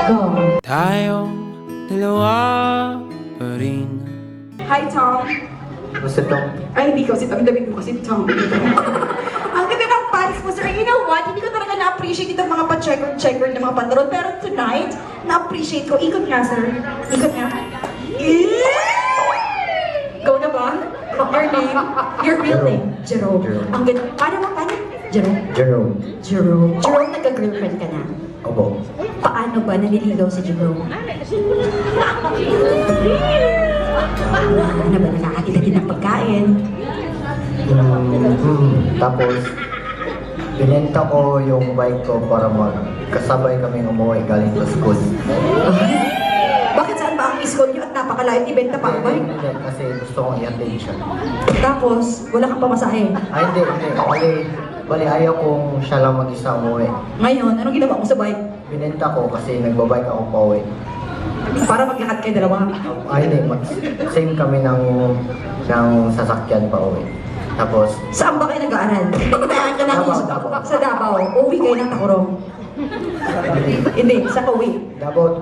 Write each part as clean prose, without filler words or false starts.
Go. Tayong dalawa pa rin. Hi, Tom. Gusto tong Ay, hindi kasi Tom. Damit mo kasi Tom. Ang ganda ng pants mo, sir. You know what? Hindi ko talaga na-appreciate itong mga pa-checker na mga pantalon. Pero tonight, na-appreciate ko. Ikot nga, sir. Ikot nga. Go na ba? Your name? Your real name? Jerome. Ang ganda. Paano? Jerome? Jerome. Jerome. Jerome, nagka-girlfriend ka na. Opo. Paano ba naliligaw si Jerome? Ano ba, nakakatid-atid ng pagkain? Tapos, binenta ko yung bike ko para magkasabay kaming umuwi galing sa school. Bakit saan ba ang school niyo at napakalayo ibenta pa ang bike? Hindi, kasi gusto kong i-attend siya. Tapos, wala kang pamasahe. Ay, hindi. Bali, ayaw kong siya lang mag-isa umuwi. Ngayon, anong ginawa mo sa bike? Binenta ko kasi nagbabike ako pa uwi. Para maglahat kayo dalawa. Ay, hindi. Same kami ng sasakyan pa uwi. Tapos, Saan ba kayo nag-aaral? Nagtayan ka ng Davao. sa Davao. Uwi kayo ng Tacorong. Hindi, sa Uwi. Davao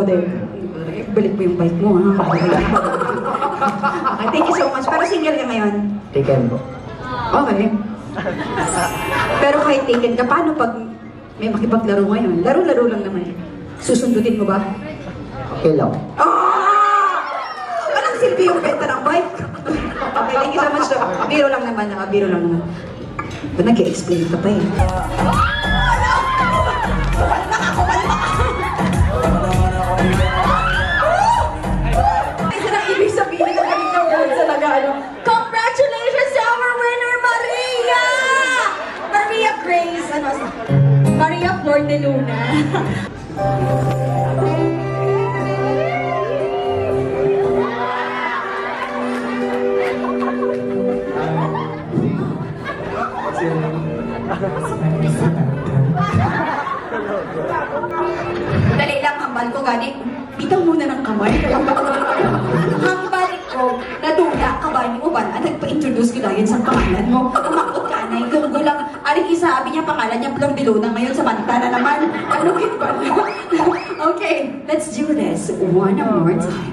din. Balik mo yung bike mo, ha? Okay, thank you so much. Pero single ka ngayon? taken po. Okay. Pero kahit taken ka, paano pag may makipaglaro ngayon? Laro-laro lang naman. Susundutin mo ba? Okay lang. Ah! Walang silbi yung benta ng bike. Okay, thank you so much. Biro lang naman. Ba, nag-i-explain ka pa eh. Isa na ibig sabihin ng kanina words talaga, ano? Congratulations to our winner, Maria! Maria Grace, Maria Flor de Luna. Dali lang, hambal ko gani. Bitaw muna ng kamay. Hambal ko, nadula ka ba ni Uban? Nagpa-introduce ko dahil sa pangalan mo. Umakot ka na, yung gulang. Aring isabi niya, pangalan niya, Flor de Luna. Ngayon, samantala naman. Ano kit ba? Okay, let's do this one more time.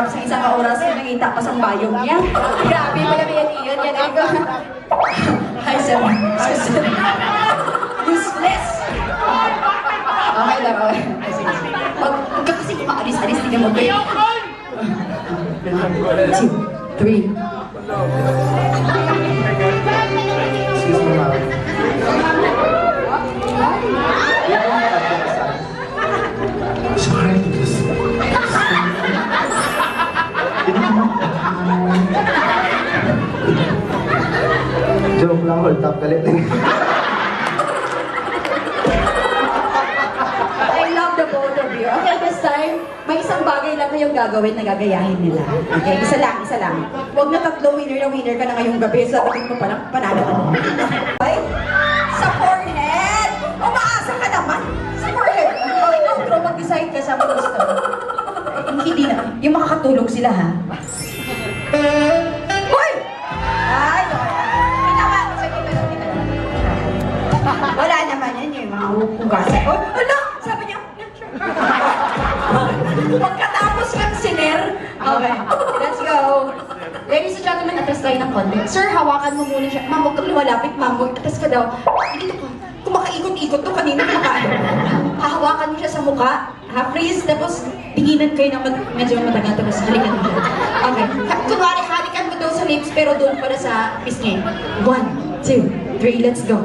Sa isang oras ko nakita pa sa bayong niya. Grabe pala yan iyon. Yan ko. Hi, sir. Useless. Okay lang. Huwag ka kasi maalis-alis. Hindi mo ba? 2, 3. Excuse me, ma'am. Joke lang, hold up galit. I love the both of you. Okay, this time, may isang bagay lang kayong gagawin na gagayahin nila. Okay, isa lang. Huwag na tatlo, winner ka na ngayong gabi. Sa tapit mo palang panalo ka. Okay? Sa forehead! Umaasa ka naman! Sa forehead! Okay, no, pero mag-decide ka sa mga gusto. Hindi na. Yung makakatulog sila, ha? Hoy! Ay, kita ba? Wala naman yan yung mga hugasan. Oh, ala! Sabi niya, pagkatapos ng siner. Okay, let's go. Ladies and gentlemen, atas tayo ng konti. Sir, hawakan mo muna siya. Ma'am, huwag kang lumalapit, ma'am. Atas ka daw. Dito ka. Kung makaikot-ikot to, kanina hahawakan mo siya sa mukha. Freeze, tapos tinginan kayo ng medyo matagal, tapos halikan mo siya. Okay. Kunwari, halikan mo daw sa lips, pero doon para sa pisngi. 1, 2, 3, let's go.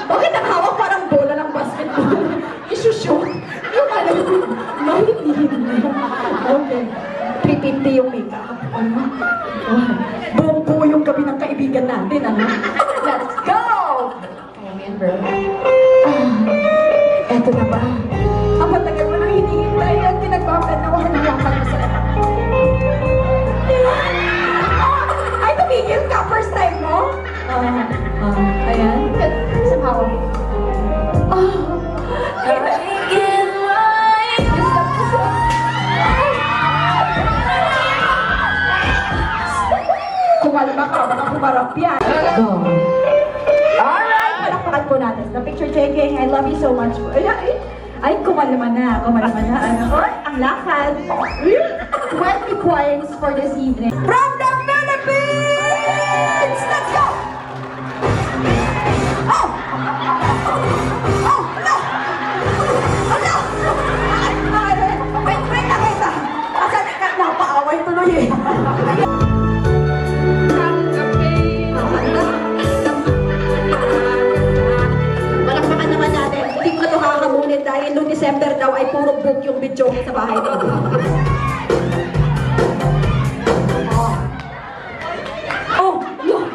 Bakit ang hawak parang bola ng basketball? Isushoot. Yung ano, mahitin. Okay. 350 yung makeup. Buong yung gabi ng kaibigan natin, ano? Let's go! Kaya mo yan, bro. Eto na ba? Masarap yan. Go. Alright, palakpakan po natin. The picture taking, I love you so much. Ay, kumalaman na. Ano? Ay, ang lakad. 20 points for this evening. From the Philippines! Let's go! Oh! Oh! Ano? Ano? Wait lang. Asan ka? Napaaway tuloy eh. Palakpakan naman natin. Hindi ko na ito kakamunin dahil noong December daw ay puro book yung video sa bahay nito. Oh, yun.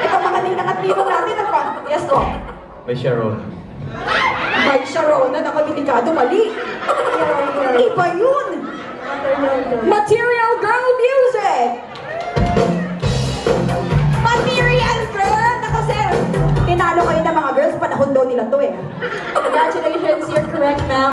Ito mga ninangat-ninong natin. Ano ba? Yes, oh. May Sharon. By Sharon na nakabitigado, mali. Iba yun. Material Girl Music. Material Girl. Nako, sir. Tinalo kayo ng mga girls. Panahon daw nila to eh. Congratulations, you're correct, ma'am.